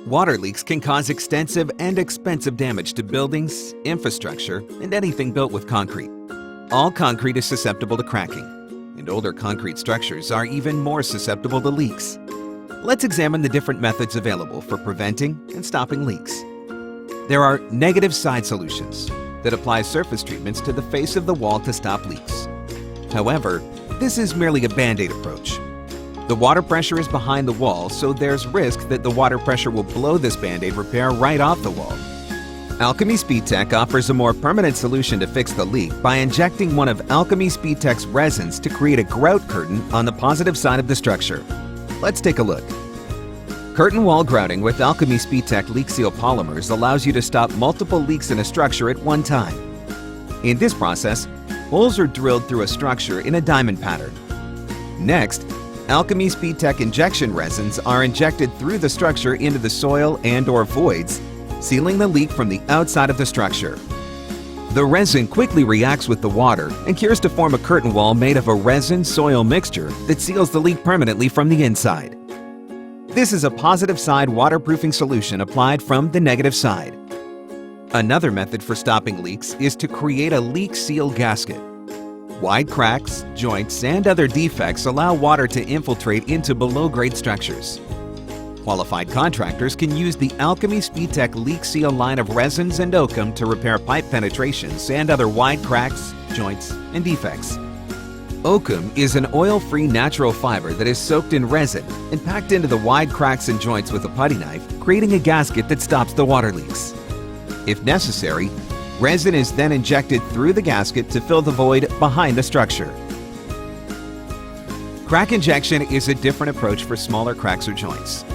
Water leaks can cause extensive and expensive damage to buildings, infrastructure, and anything built with concrete. All concrete is susceptible to cracking, and older concrete structures are even more susceptible to leaks. Let's examine the different methods available for preventing and stopping leaks. There are negative side solutions that apply surface treatments to the face of the wall to stop leaks. However, this is merely a band-aid approach. The water pressure is behind the wall, so there's risk that the water pressure will blow this band-aid repair right off the wall. Alchemy SpeedTech offers a more permanent solution to fix the leak by injecting one of Alchemy SpeedTech's resins to create a grout curtain on the positive side of the structure. Let's take a look. Curtain wall grouting with Alchemy SpeedTech Leak Seal polymers allows you to stop multiple leaks in a structure at one time. In this process, holes are drilled through a structure in a diamond pattern. Next, Alchemy SpeedTech injection resins are injected through the structure into the soil and/or voids, sealing the leak from the outside of the structure. The resin quickly reacts with the water and cures to form a curtain wall made of a resin-soil mixture that seals the leak permanently from the inside. This is a positive side waterproofing solution applied from the negative side. Another method for stopping leaks is to create a leak seal gasket. Wide cracks, joints, and other defects allow water to infiltrate into below-grade structures. Qualified contractors can use the Alchemy SpeedTech Leak Seal line of resins and oakum to repair pipe penetrations and other wide cracks, joints, and defects. Oakum is an oil-free natural fiber that is soaked in resin and packed into the wide cracks and joints with a putty knife, creating a gasket that stops the water leaks. If necessary, resin is then injected through the gasket to fill the void behind the structure. Crack injection is a different approach for smaller cracks or joints.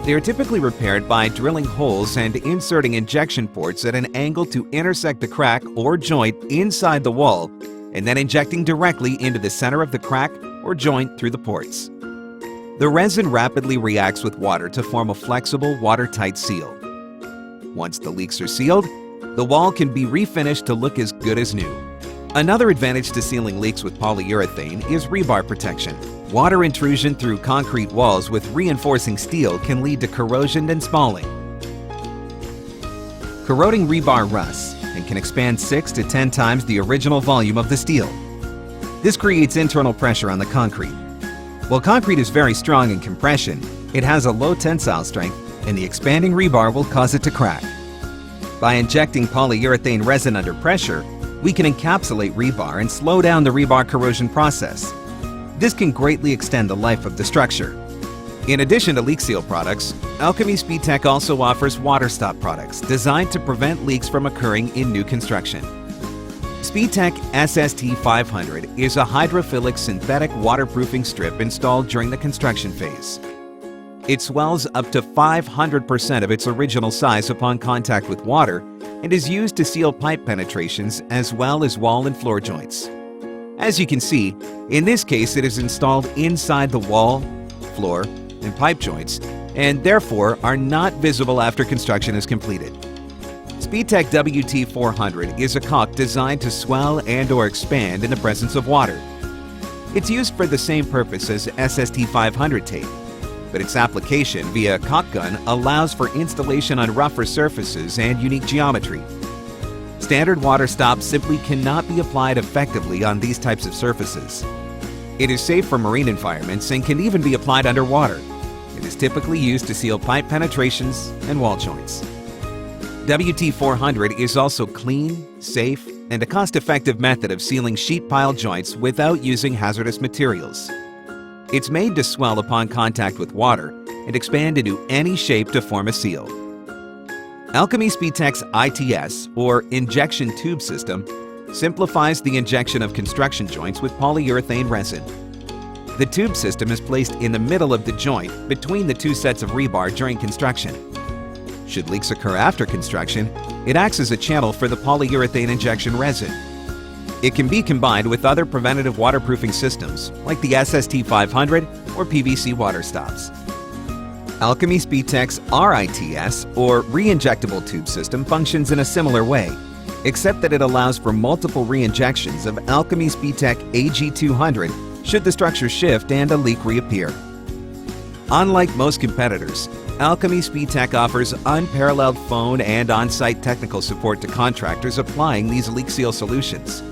They are typically repaired by drilling holes and inserting injection ports at an angle to intersect the crack or joint inside the wall, and then injecting directly into the center of the crack or joint through the ports. The resin rapidly reacts with water to form a flexible, watertight seal. Once the leaks are sealed, the wall can be refinished to look as good as new. Another advantage to sealing leaks with polyurethane is rebar protection. Water intrusion through concrete walls with reinforcing steel can lead to corrosion and spalling. Corroding rebar rusts and can expand 6 to 10 times the original volume of the steel. This creates internal pressure on the concrete. While concrete is very strong in compression, it has a low tensile strength, and the expanding rebar will cause it to crack. By injecting polyurethane resin under pressure, we can encapsulate rebar and slow down the rebar corrosion process. This can greatly extend the life of the structure. In addition to leak seal products, Alchemy SpeedTech also offers water stop products designed to prevent leaks from occurring in new construction. SpeedTech SST 500 is a hydrophilic synthetic waterproofing strip installed during the construction phase. It swells up to 500% of its original size upon contact with water and is used to seal pipe penetrations as well as wall and floor joints. As you can see, in this case it is installed inside the wall, floor, and pipe joints, and therefore are not visible after construction is completed. SpeedTech WT400 is a caulk designed to swell and/or expand in the presence of water. It's used for the same purpose as SST 500 tape, but its application via caulk gun allows for installation on rougher surfaces and unique geometry. Standard water stops simply cannot be applied effectively on these types of surfaces. It is safe for marine environments and can even be applied underwater. It is typically used to seal pipe penetrations and wall joints. WT400 is also clean, safe, and a cost-effective method of sealing sheet pile joints without using hazardous materials. It's made to swell upon contact with water and expand into any shape to form a seal. Alchemy SpeedTech's ITS, or injection tube system, simplifies the injection of construction joints with polyurethane resin. The tube system is placed in the middle of the joint between the two sets of rebar during construction. Should leaks occur after construction, it acts as a channel for the polyurethane injection resin. It can be combined with other preventative waterproofing systems like the SST 500 or PVC water stops. Alchemy SpeedTech's RITS, or re-injectable tube system, functions in a similar way, except that it allows for multiple re-injections of Alchemy SpeedTech AG200 should the structure shift and a leak reappear. Unlike most competitors, Alchemy Speed Tech offers unparalleled phone and on-site technical support to contractors applying these leak seal solutions.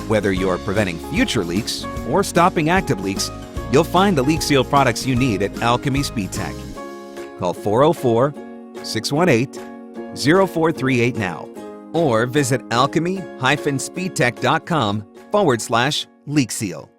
Whether you're preventing future leaks or stopping active leaks, you'll find the leak seal products you need at Alchemy Speed Tech. Call 404-618-0438 now or visit alchemy-speedtech.com/leak seal.